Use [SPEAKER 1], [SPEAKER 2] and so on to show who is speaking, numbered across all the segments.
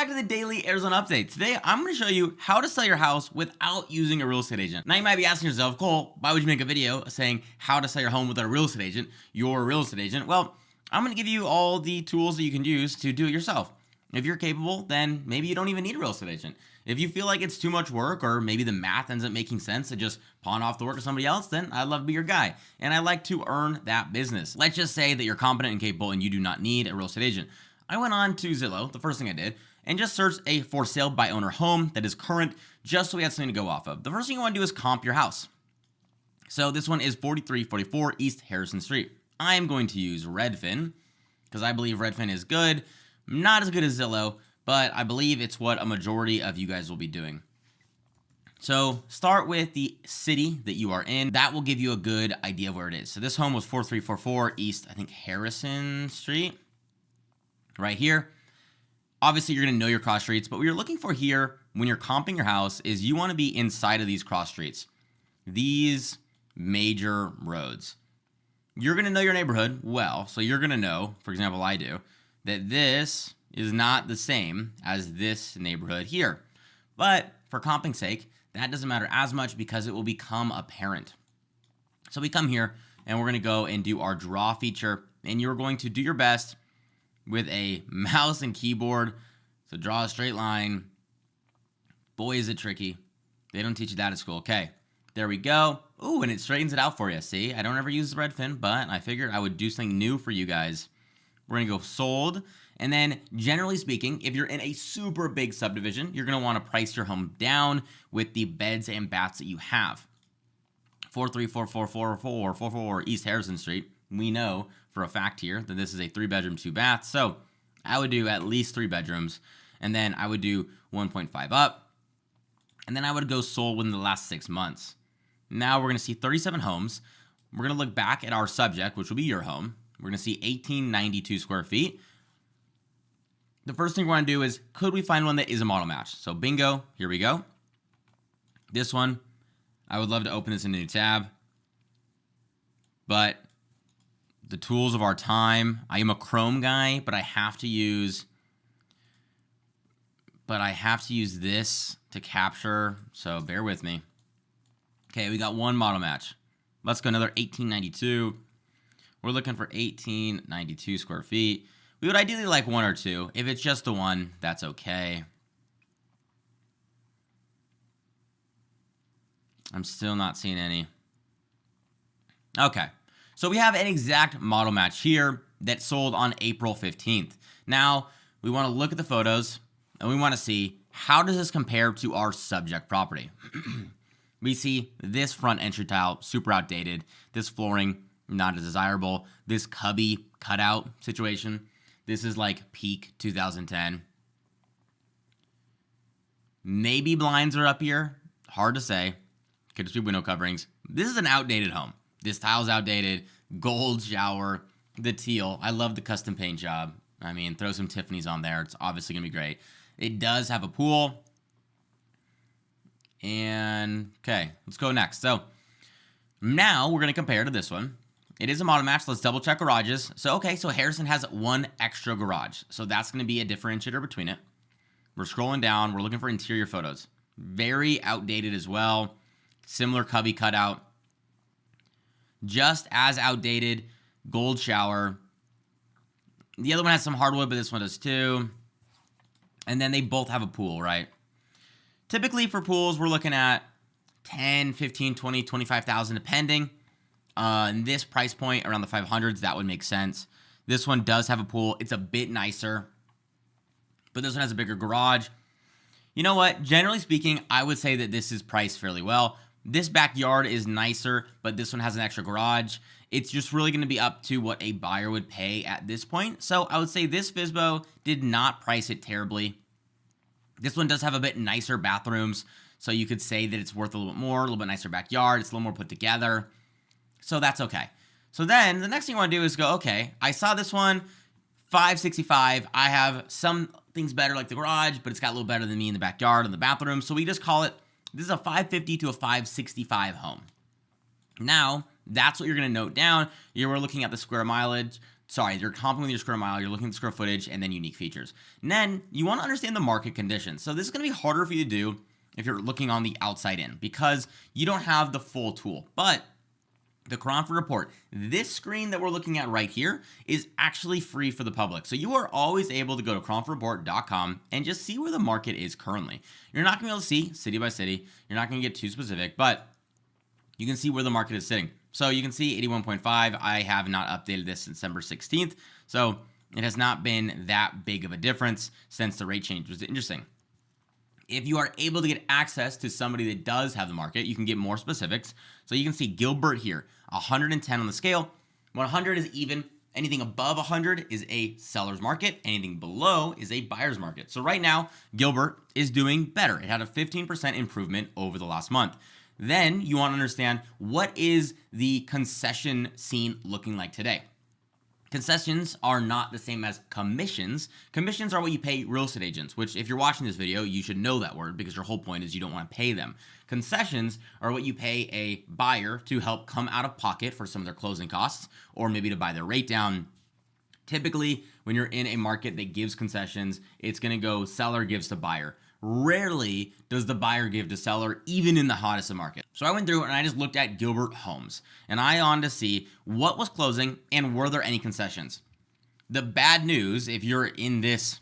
[SPEAKER 1] back to the daily Arizona update. Today, I'm going to show you how to sell your house without using a real estate agent. Now, you might be asking yourself, Cole, why would you make a video saying how to sell your home without a real estate agent? You're a real estate agent. Well, I'm going to give you all the tools that you can use to do it yourself. If you're capable, then maybe you don't even need a real estate agent. If you feel like it's too much work, or maybe the math ends up making sense to just pawn off the work to somebody else, then I'd love to be your guy. And I like to earn that business. Let's just say that you're competent and capable and you do not need a real estate agent. I went on to Zillow, the first thing I did, and just searched a for sale by owner home that is current, just so we had something to go off of. The first thing you want to do is comp your house. So this one is 4344 East Harrison Street. I'm going to use Redfin because I believe Redfin is good. Not as good as Zillow, but I believe it's what a majority of you guys will be doing. So start with the city that you are in. That will give you a good idea of where it is. So this home was 4344 East, I think, Harrison Street. Right here. Obviously, you're going to know your cross streets, but what you're looking for here when you're comping your house is you want to be inside of these cross streets, these major roads. You're going to know your neighborhood well, so you're going to know, for example, I do, that this is not the same as this neighborhood here. But for comping sake, that doesn't matter as much because it will become apparent. So we come here and we're going to go and do our draw feature, and you're going to do your best with a mouse and keyboard. So draw a straight line. Boy, is it tricky. They don't teach you that at school. Okay, there we go. Ooh, and it straightens it out for you. See, I don't ever use Redfin, but I figured I would do something new for you guys. We're going to go sold. And then generally speaking, if you're in a super big subdivision, you're going to want to price your home down with the beds and baths that you have. 434444 East Harrison Street. We know for a fact here that this is a 3-bedroom, 2-bath. So I would do at least 3 bedrooms. And then I would do 1.5 up. And then I would go sold within the last 6 months. Now we're going to see 37 homes. We're going to look back at our subject, which will be your home. We're going to see 1892 square feet. The first thing we're going to do is, could we find one that is a model match? So bingo, here we go. This one, I would love to open this in a new tab. But the tools of our time, I am a Chrome guy, but I have to use this to capture, so bear with me. Okay, we got one model match. Let's go another 1892. We're looking for 1892 square feet. We would ideally like 1 or 2. If it's just the one, that's okay. I'm still not seeing any. Okay, so we have an exact model match here that sold on April 15th. Now, we want to look at the photos, and we want to see, how does this compare to our subject property? We see this front entry tile, super outdated. This flooring, not as desirable. This cubby cutout situation, this is like peak 2010. Maybe blinds are up here. Hard to say. Could just be window coverings. This is an outdated home. This tile's outdated. Gold shower. The teal. I love the custom paint job. I mean, throw some Tiffany's on there. It's obviously going to be great. It does have a pool. And, okay, let's go next. So, now we're going to compare to this one. It is a model match. Let's double check garages. So, okay, so Harrison has 1 extra garage. So that's going to be a differentiator between it. We're scrolling down. We're looking for interior photos. Very outdated as well. Similar cubby cutout. Just as outdated. Gold shower. The other one has some hardwood, but this one does too. And then they both have a pool, right? Typically for pools, we're looking at 10, 15, 20, 25,000 depending. In this price point, around the 500s, that would make sense. This one does have a pool. It's a bit nicer, but this one has a bigger garage. You know what? Generally speaking, I would say that this is priced fairly well. This backyard is nicer, but this one has an extra garage. It's just really going to be up to what a buyer would pay at this point. So I would say this FSBO did not price it terribly. This one does have a bit nicer bathrooms, so you could say that it's worth a little bit more, a little bit nicer backyard. It's a little more put together. So that's okay. So then the next thing you want to do is go, okay, I saw this one, 565. I have some things better like the garage, but it's got a little better than me in the backyard and the bathroom. So we just call it, this is a 550 to a 565 home. Now, that's what you're going to note down. You were looking at the square mileage. sorry, you're comping with your square mile, you're looking at square footage, and then unique features. And then you want to understand the market conditions. So this is going to be harder for you to do if you're looking on the outside in because you don't have the full tool. But the Cronford report, this screen that we're looking at right here is actually free for the public. So you are always able to go to cronfordreport.com and just see where the market is currently. You're not going to be able to see city by city. You're not going to get too specific, but you can see where the market is sitting. So you can see 81.5. I have not updated this since December 16th. So it has not been that big of a difference since the rate change, which is interesting. If you are able to get access to somebody that does have the market, you can get more specifics. So you can see Gilbert here, 110 on the scale. 100 is even. Anything above 100 is a seller's market. Anything below is a buyer's market. So right now, Gilbert is doing better. It had a 15% improvement over the last month. Then you want to understand, what is the concession scene looking like today? Concessions are not the same as commissions. Commissions are what you pay real estate agents, which if you're watching this video, you should know that word because your whole point is you don't want to pay them. Concessions are what you pay a buyer to help come out of pocket for some of their closing costs or maybe to buy their rate down. Typically, when you're in a market that gives concessions, it's going to go seller gives to buyer. Rarely does the buyer give to seller, even in the hottest of market. So I went through and I just looked at Gilbert Homes and I wanted to see what was closing and were there any concessions. The bad news, if you're in this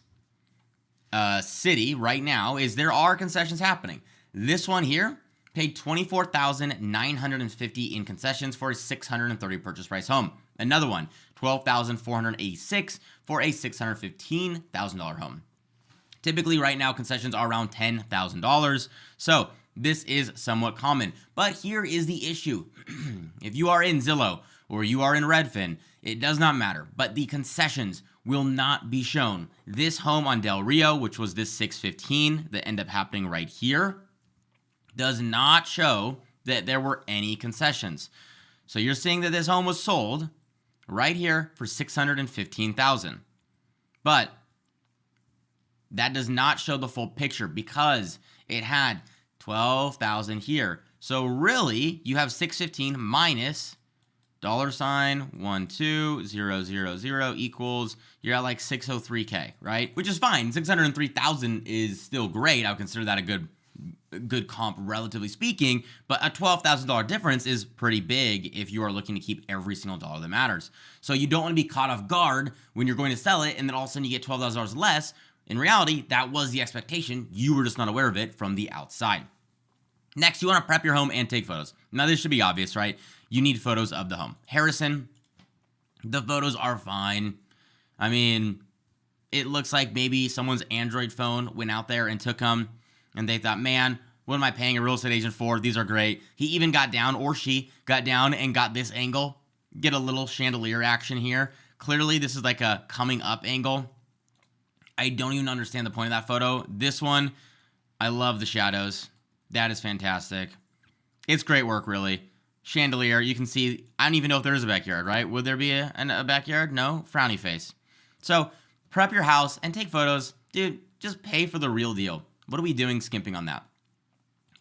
[SPEAKER 1] city right now, is there are concessions happening. This one here paid $24,950 in concessions for a $630 purchase price home. Another one, $12,486 for a $615,000 home. Typically right now, concessions are around $10,000. So this is somewhat common. But here is the issue. If you are in Zillow or you are in Redfin, it does not matter. But the concessions will not be shown. This home on Del Rio, which was this 615 that ended up happening right here, does not show that there were any concessions. So you're seeing that this home was sold right here for $615,000. But that does not show the full picture because it had $12,000 here. So really, you have 615 minus $12000 equals, you're at like 603K, right? Which is fine. 603,000 is still great. I would consider that a good comp, relatively speaking, but a $12,000 difference is pretty big if you are looking to keep every single dollar that matters. So you don't want to be caught off guard when you're going to sell it and then all of a sudden you get $12,000 less. In reality, that was the expectation. You were just not aware of it from the outside. Next, you want to prep your home and take photos. Now, this should be obvious, right? You need photos of the home. Harrison, the photos are fine. I mean, it looks like maybe someone's Android phone went out there and took them, and they thought, man, what am I paying a real estate agent for? These are great. He even got down, or she got down and got this angle. Get a little chandelier action here. Clearly, this is like a coming up angle. I don't even understand the point of that photo. This one, I love the shadows. That is fantastic. It's great work, really. Chandelier, you can see, I don't even know if there is a backyard, right? Would there be a backyard? No? Frowny face. So, prep your house and take photos. Dude, just pay for the real deal. What are we doing skimping on that?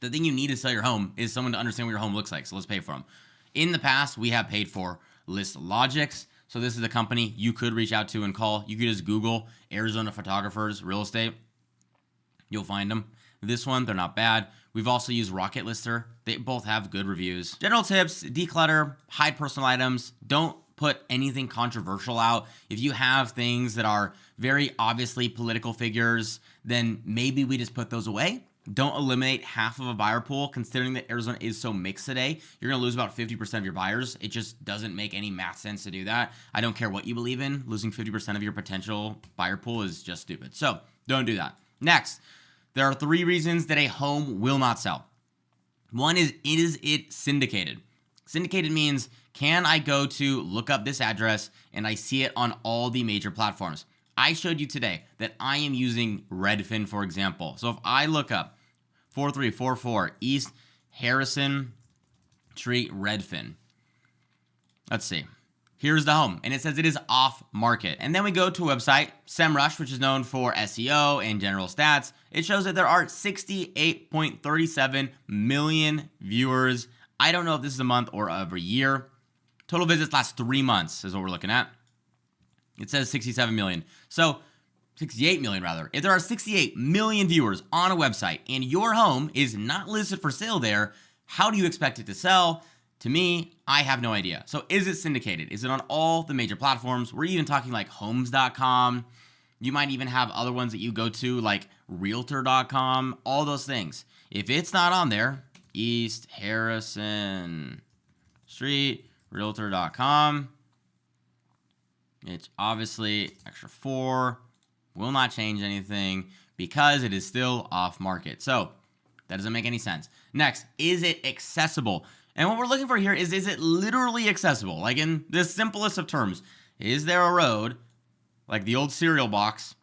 [SPEAKER 1] The thing you need to sell your home is someone to understand what your home looks like, so let's pay for them. In the past, we have paid for ListLogix. So this is a company you could reach out to and call. You could just Google Arizona photographers real estate. You'll find them. This one, they're not bad. We've also used Rocket Lister. They both have good reviews. General tips, declutter, hide personal items. Don't put anything controversial out. If you have things that are very obviously political figures, then maybe we just put those away. Don't eliminate half of a buyer pool. Considering that Arizona is so mixed today, you're going to lose about 50% of your buyers. It just doesn't make any math sense to do that. I don't care what you believe in. Losing 50% of your potential buyer pool is just stupid. So don't do that. Next, there are 3 reasons that a home will not sell. One is it syndicated? Syndicated means, can I go to look up this address and I see it on all the major platforms? I showed you today that I am using Redfin, for example. So if I look up 4344 East Harrison Street, Redfin. Let's see. Here's the home, and it says it is off market. And then we go to a website, SEMrush, which is known for SEO and general stats. It shows that there are 68.37 million viewers. I don't know if this is a month or every year. Total visits last 3 months is what we're looking at. It says 67 million. So 68 million rather. If there are 68 million viewers on a website and your home is not listed for sale there, how do you expect it to sell? To me, I have no idea. So is it syndicated? Is it on all the major platforms? We're even talking like homes.com. You might even have other ones that you go to like realtor.com, all those things. If it's not on there, East Harrison Street, realtor.com. It's obviously extra 4. Will not change anything because it is still off market. So that doesn't make any sense. Next, is it accessible? And what we're looking for here is it literally accessible? Like in the simplest of terms, is there a road, like the old cereal box,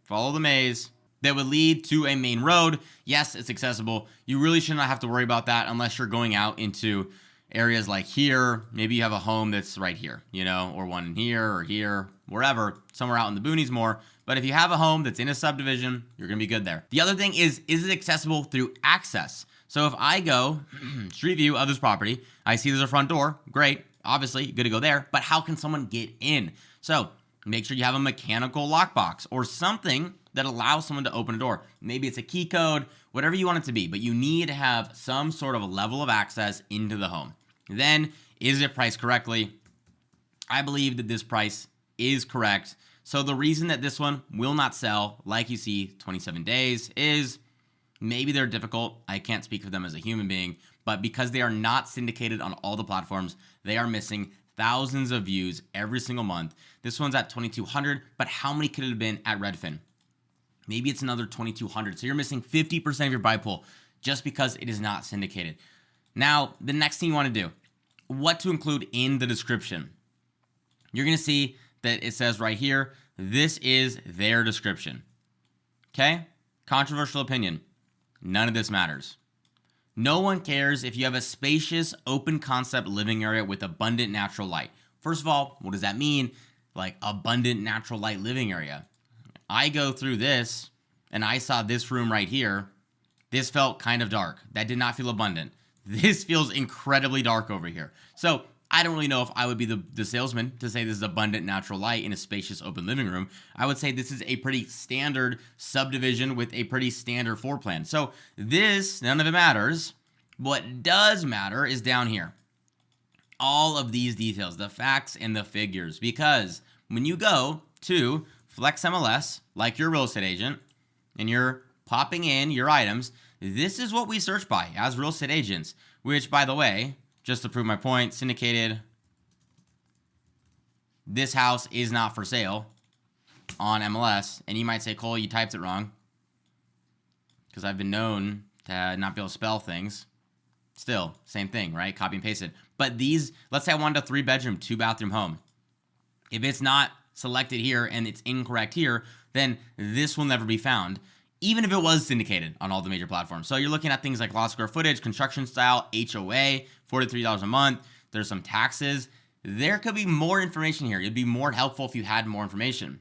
[SPEAKER 1] follow the maze, that would lead to a main road? Yes, it's accessible. You really should not have to worry about that unless you're going out into areas like here. Maybe you have a home that's right here, or one in here, wherever, somewhere out in the boonies more. But if you have a home that's in a subdivision, you're going to be good there. The other thing is it accessible through access? So if I go street view of this property, I see there's a front door. Great. Obviously, good to go there. But how can someone get in? So make sure you have a mechanical lockbox or something that allows someone to open a door. Maybe it's a key code, whatever you want it to be. But you need to have some sort of a level of access into the home. Then, is it priced correctly? I believe that this price is correct. So the reason that this one will not sell, like you see, 27 days, is maybe they're difficult. I can't speak for them as a human being, but because they are not syndicated on all the platforms, they are missing thousands of views every single month. This one's at 2,200, but how many could it have been at Redfin? Maybe it's another 2,200. So you're missing 50% of your buy pool just because it is not syndicated. Now, the next thing you want to do, what to include in the description. You're going to see that it says right here, this is their description. Okay? Controversial opinion. None of this matters. No one cares if you have a spacious, open concept living area with abundant natural light. First of all, what does that mean? Like abundant natural light living area. I go through this and I saw this room right here. This felt kind of dark. That did not feel abundant. This feels incredibly dark over here. So I don't really know if I would be the salesman to say this is abundant natural light in a spacious open living room. I would say this is a pretty standard subdivision with a pretty standard floor plan. So this, none of it matters. What does matter is down here. All of these details, the facts and the figures, because when you go to Flex MLS, like your real estate agent, and you're popping in your items, this is what we search by as real estate agents, which, by the way, just to prove my point, syndicated, this house is not for sale on MLS. And you might say, Cole, you typed it wrong, because I've been known to not be able to spell things. Still, same thing, right? Copy and pasted. But these, let's say I wanted a 3-bedroom, 2-bathroom home. If it's not selected here and it's incorrect here, then this will never be found, even if it was syndicated on all the major platforms. So you're looking at things like lot square footage, construction style, HOA, $43 a month. There's some taxes. There could be more information here. It'd be more helpful if you had more information.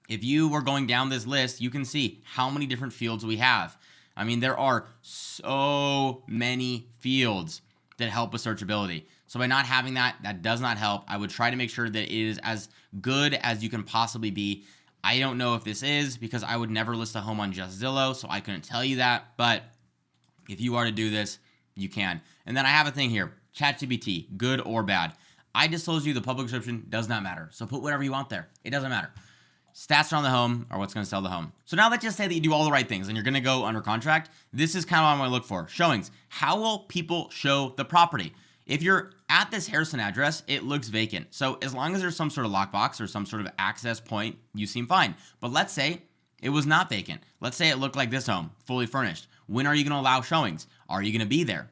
[SPEAKER 1] If you were going down this list, you can see how many different fields we have. I mean, there are so many fields that help with searchability. So by not having that, that does not help. I would try to make sure that it is as good as you can possibly be. I don't know if this is, because I would never list a home on just Zillow, so I couldn't tell you that. But if you are to do this, you can. And then I have a thing here, ChatGPT, good or bad. I just told you the public description does not matter. So put whatever you want there. It doesn't matter. Stats on the home are what's going to sell the home. So now let's just say that you do all the right things and you're going to go under contract. This is kind of what I'm going to look for. Showings. How will people show the property? If you're at this Harrison address, it looks vacant. So as long as there's some sort of lockbox or some sort of access point, you seem fine. But let's say it was not vacant. Let's say it looked like this home, fully furnished. When are you going to allow showings? Are you going to be there?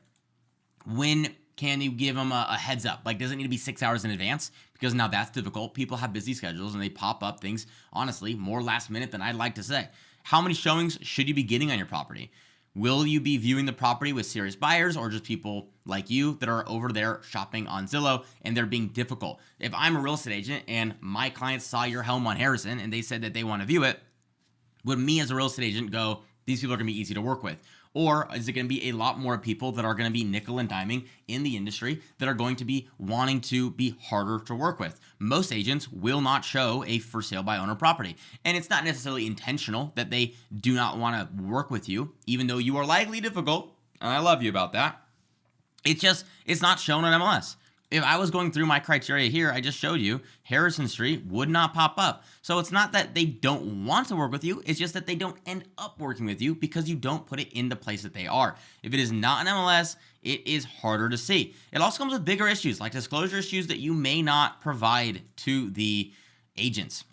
[SPEAKER 1] When can you give them a heads up? Like, does it need to be 6 hours in advance? Because now that's difficult. People have busy schedules and they pop up things, honestly, more last minute than I'd like to say. How many showings should you be getting on your property? Will you be viewing the property with serious buyers or just people like you that are over there shopping on Zillow and they're being difficult? If I'm a real estate agent and my clients saw your home on Harrison and they said that they want to view it, would me as a real estate agent go, these people are going to be easy to work with? Or is it going to be a lot more people that are going to be nickel and diming in the industry that are going to be wanting to be harder to work with? Most agents will not show a for sale by owner property. And it's not necessarily intentional that they do not want to work with you, even though you are likely difficult. And I love you about that. It's not shown on MLS. If I was going through my criteria here, I just showed you, Harrison Street would not pop up. So it's not that they don't want to work with you, it's just that they don't end up working with you because you don't put it in the place that they are. If it is not an MLS, it is harder to see. It also comes with bigger issues, like disclosure issues that you may not provide to the agents.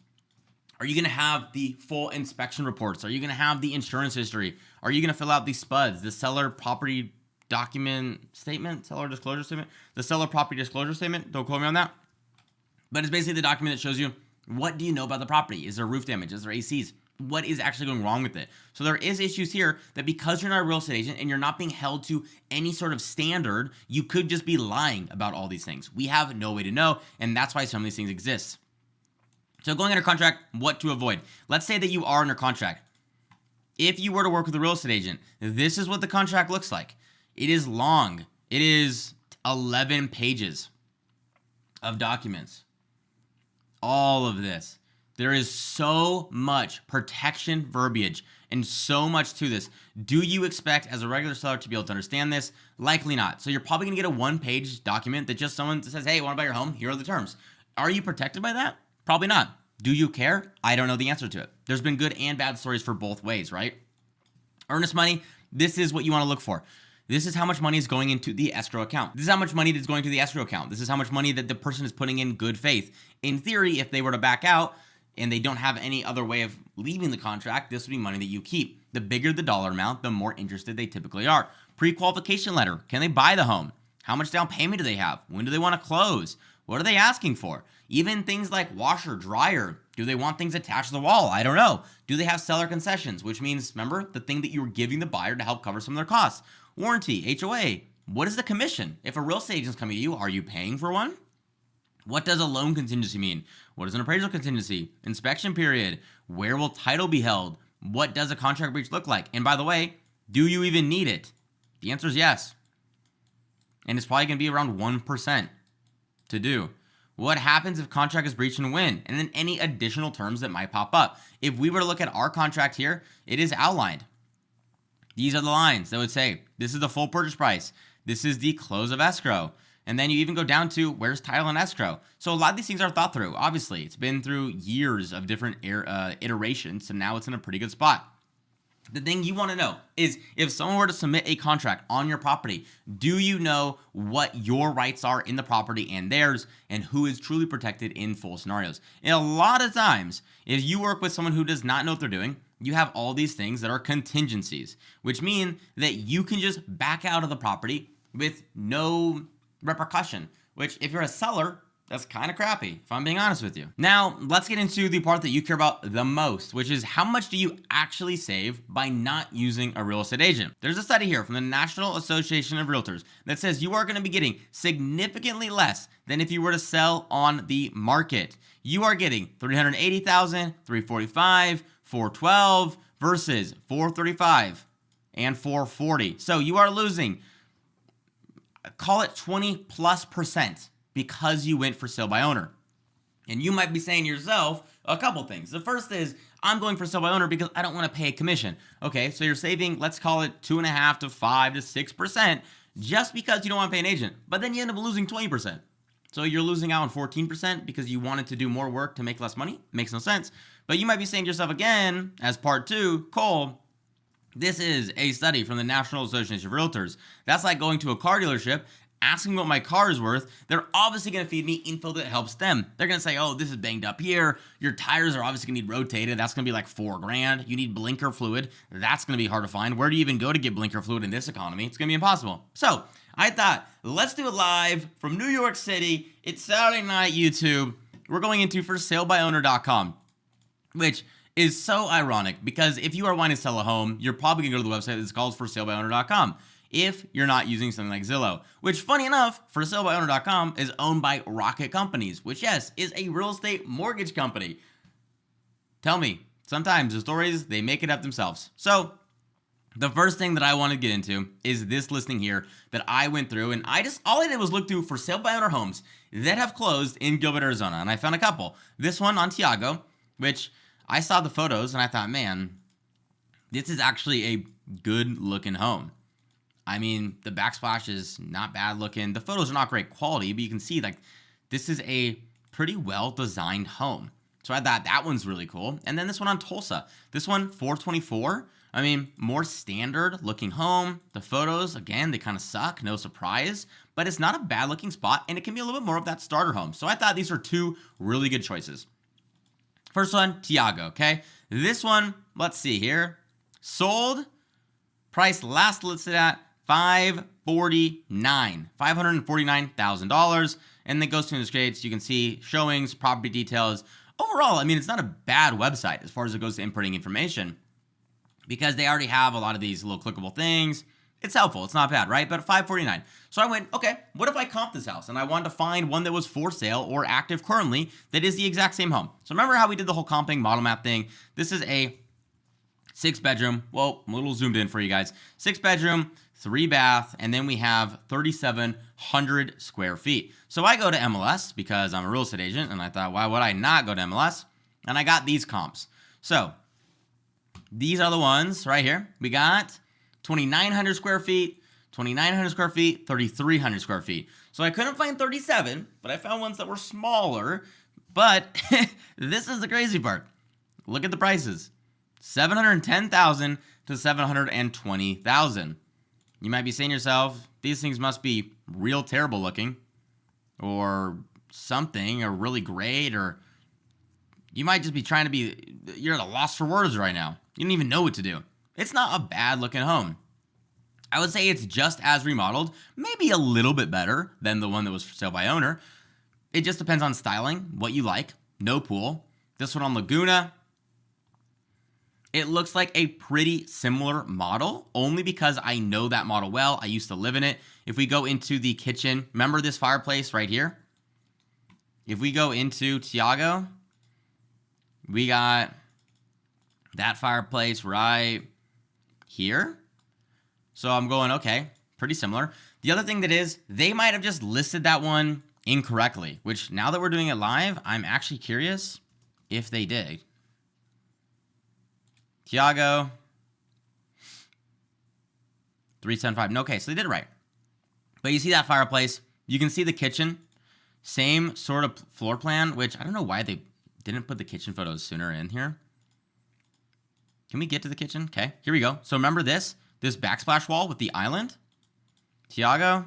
[SPEAKER 1] Are you going to have the full inspection reports? Are you going to have the insurance history? Are you going to fill out the SPUDs, the seller property document statement, seller disclosure statement, the seller property disclosure statement? Don't quote me on that. But it's basically the document that shows you, what do you know about the property? Is there roof damage? Is there ACs? What is actually going wrong with it? So there is issues here that because you're not a real estate agent and you're not being held to any sort of standard, you could just be lying about all these things. We have no way to know, and that's why some of these things exist. So going under contract, what to avoid? Let's say that you are under contract. If you were to work with a real estate agent, this is what the contract looks like. It is long. It is 11 pages of documents. All of this. There is so much protection verbiage and so much to this. Do you expect as a regular seller to be able to understand this? Likely not. So you're probably going to get a one-page document that just someone says, hey, want to buy your home? Here are the terms. Are you protected by that? Probably not. Do you care? I don't know the answer to it. There's been good and bad stories for both ways, right? Earnest money, this is what you want to look for. This is how much money is going into the escrow account. This is how much money that's going to the escrow account. This is how much money that the person is putting in good faith. In theory, if they were to back out and they don't have any other way of leaving the contract, this would be money that you keep. The bigger the dollar amount, the more interested they typically are. Pre-qualification letter. Can they buy the home? How much down payment do they have? When do they want to close? What are they asking for? Even things like washer, dryer. Do they want things attached to the wall? I don't know. Do they have seller concessions? Which means, remember, the thing that you were giving the buyer to help cover some of their costs. Warranty, HOA. What is the commission? If a real estate agent's coming to you, are you paying for one? What does a loan contingency mean? What is an appraisal contingency? Inspection period. Where will title be held? What does a contract breach look like? And by the way, do you even need it? The answer is yes. And it's probably going to be around 1% to do. What happens if contract is breached and when? And then any additional terms that might pop up. If we were to look at our contract here, it is outlined. These are the lines that would say, this is the full purchase price. This is the close of escrow. And then you even go down to where's title and escrow. So a lot of these things are thought through. Obviously, it's been through years of different iterations, so now it's in a pretty good spot. The thing you want to know is if someone were to submit a contract on your property, do you know what your rights are in the property and theirs and who is truly protected in full scenarios? And a lot of times, if you work with someone who does not know what they're doing, you have all these things that are contingencies, which mean that you can just back out of the property with no repercussion, which if you're a seller, that's kind of crappy, if I'm being honest with you. Now, let's get into the part that you care about the most, which is how much do you actually save by not using a real estate agent? There's a study here from the National Association of Realtors that says you are going to be getting significantly less than if you were to sell on the market. You are getting $380,000, $345,000, $412,000 versus $435,000 and $440,000. So you are losing, call it 20+% because you went for sale by owner. And you might be saying to yourself a couple things. The first is, I'm going for sale by owner because I don't want to pay a commission. Okay, so you're saving, let's call it 2.5% to 5% to 6% just because you don't want to pay an agent. But then you end up losing 20%. So you're losing out on 14% because you wanted to do more work to make less money. Makes no sense. But you might be saying to yourself again, as part two, Cole, this is a study from the National Association of Realtors. That's like going to a car dealership, asking what my car is worth. They're obviously going to feed me info that helps them. They're going to say, oh, this is banged up here. Your tires are obviously going to need rotated. That's going to be like $4,000. You need blinker fluid. That's going to be hard to find. Where do you even go to get blinker fluid in this economy? It's going to be impossible. So I thought, let's do it live from New York City. It's Saturday night, YouTube. We're going into forsalebyowner.com, which is so ironic because if you are wanting to sell a home, you're probably going to go to the website that's called forsalebyowner.com. If you're not using something like Zillow, which funny enough, forsalebyowner.com is owned by Rocket Companies, which yes, is a real estate mortgage company. Tell me, sometimes the stories, they make it up themselves. So The first thing that I want to get into is this listing here that I went through, and all I did was look through for sale by owner homes that have closed in Gilbert, Arizona, and I found a couple. This one on Thiago, which I saw the photos and I thought, man, this is actually a good looking home. I mean, the backsplash is not bad looking. The photos are not great quality, but you can see like this is a pretty well designed home. So I thought that one's really cool. And then this one on Tulsa, this one 424. I mean, more standard looking home. The photos, again, they kind of suck, no surprise, but it's not a bad looking spot and it can be a little bit more of that starter home. So I thought these are two really good choices. First one, Thiago, okay? This one, let's see here. Sold, price last listed at $549,000. And then goes to the grades. You can see showings, property details. Overall, I mean, it's not a bad website as far as it goes to inputting information because they already have a lot of these little clickable things. It's helpful. It's not bad, right? But $549. So I went, okay, what if I comp this house? And I wanted to find one that was for sale or active currently that is the exact same home. So remember how we did the whole comping model map thing? This is a 6-bedroom, well, I'm a little zoomed in for you guys. 6-bedroom, 3-bath, and then we have 3,700 square feet. So I go to MLS because I'm a real estate agent, and I thought, why would I not go to MLS? And I got these comps. So these are the ones right here. We got 2,900 square feet, 2,900 square feet, 3,300 square feet. So I couldn't find 37, but I found ones that were smaller. But this is the crazy part. Look at the prices. $710,000 to $720,000. You might be saying to yourself, these things must be real terrible looking or something, or really great, or you might just be trying to be, you're at a loss for words right now. You don't even know what to do. It's not a bad looking home. I would say it's just as remodeled, maybe a little bit better than the one that was for sale by owner. It just depends on styling, what you like. No pool. This one on Laguna, it looks like a pretty similar model, only because I know that model well. I used to live in it. If we go into the kitchen, remember this fireplace right here? If we go into Thiago, we got that fireplace right here. So I'm going, okay, pretty similar. The other thing that is, they might have just listed that one incorrectly, which now that we're doing it live, I'm actually curious if they did. Thiago, 375. Okay, so they did it right. But you see that fireplace. You can see the kitchen. Same sort of floor plan, which I don't know why they didn't put the kitchen photos sooner in here. Can we get to the kitchen? Okay, here we go. So remember this backsplash wall with the island? Thiago,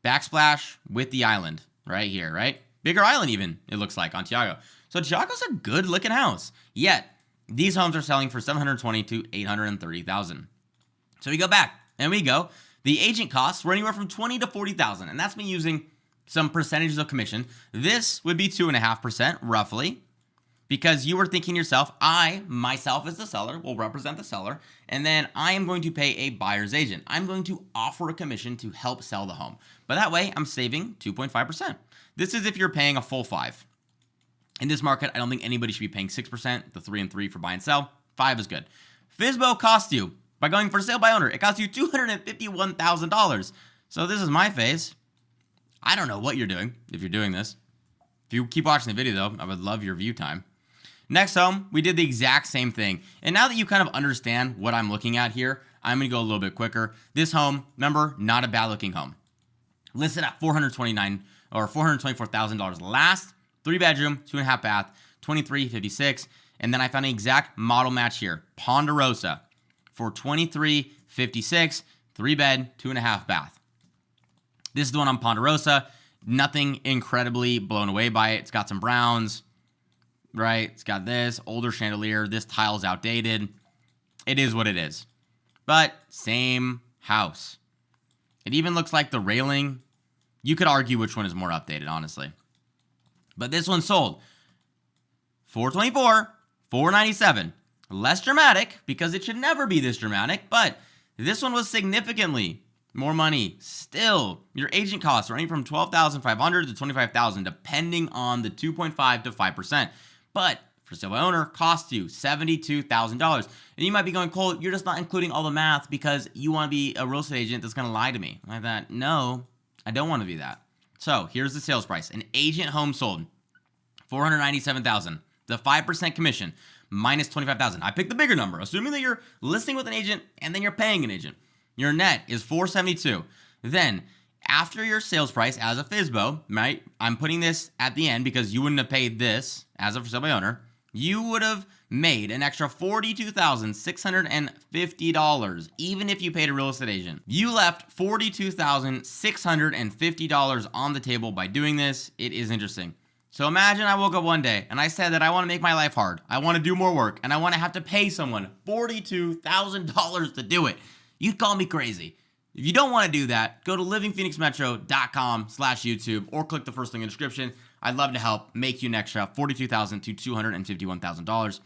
[SPEAKER 1] backsplash with the island right here, right? Bigger island even, it looks like, on Thiago. So Thiago's a good looking house. Yet, these homes are selling for $720,000 to $830,000. So we go back and we go. The agent costs were anywhere from $20,000 to $40,000, and that's me using some percentages of commission. This would be 2.5% roughly, because you were thinking to yourself, I, myself as the seller, will represent the seller, and then I am going to pay a buyer's agent. I'm going to offer a commission to help sell the home. But that way, I'm saving 2.5%. This is if you're paying a full 5%. In this market, I don't think anybody should be paying 6%, the 3 and 3 for buy and sell. 5 is good. FSBO costs you, by going for sale by owner, it costs you $251,000. So this is my face. I don't know what you're doing if you're doing this. If you keep watching the video though, I would love your view time. Next home, we did the exact same thing. And now that you kind of understand what I'm looking at here, I'm gonna go a little bit quicker. This home, remember, not a bad looking home. Listed at $424,000 last. 3-bedroom, 2.5 bath, $23,56. And then I found an exact model match here. Ponderosa for $23,56, 3-bed, 2.5 bath. This is the one on Ponderosa. Nothing incredibly blown away by it. It's got some browns, right? It's got this older chandelier. This tile's outdated. It is what it is. But same house. It even looks like the railing. You could argue which one is more updated, honestly. But this one sold $424,000, $497,000. Less dramatic, because it should never be this dramatic, but this one was significantly more money. Still, your agent costs running from $12,500 to $25,000, depending on the 2.5 to 5%. But for sale by owner costs you $72,000. And you might be going, Cole, you're just not including all the math because you want to be a real estate agent that's going to lie to me. I thought, no, I don't want to be that. So here's the sales price. An agent home sold, $497,000. The 5% commission, minus $25,000. I picked the bigger number, assuming that you're listing with an agent and then you're paying an agent. Your net is $472,000. Then, after your sales price as a FSBO, right? I'm putting this at the end because you wouldn't have paid this as a for sale by owner. You would have made an extra $42,650, even if you paid a real estate agent. You left $42,650 on the table by doing this. It is interesting. So imagine I woke up one day and I said that I want to make my life hard. I want to do more work and I want to have to pay someone $42,000 to do it. You'd call me crazy. If you don't want to do that, go to livingphoenixmetro.com/YouTube or click the first link in the description. I'd love to help make you an extra $42,000 to $251,000.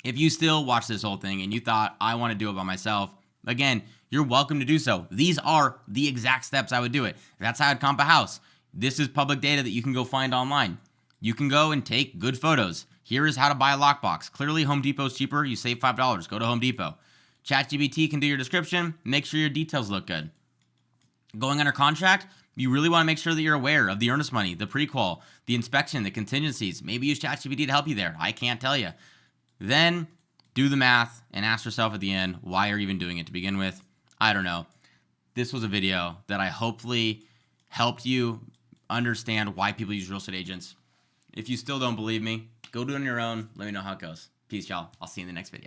[SPEAKER 1] If you still watch this whole thing and you thought I want to do it by myself, again, you're welcome to do so. These are the exact steps I would do it. That's how I'd comp a house. This is public data that you can go find online. You can go and take good photos. Here is how to buy a lockbox. Clearly, Home Depot is cheaper. You save $5. Go to Home Depot. ChatGPT can do your description. Make sure your details look good. Going under contract, you really want to make sure that you're aware of the earnest money, the pre-qual, the inspection, the contingencies. Maybe use ChatGPT to help you there. I can't tell you. Then do the math and ask yourself at the end, why you're even doing it to begin with. I don't know. This was a video that I hopefully helped you understand why people use real estate agents. If you still don't believe me, go do it on your own. Let me know how it goes. Peace, y'all. I'll see you in the next video.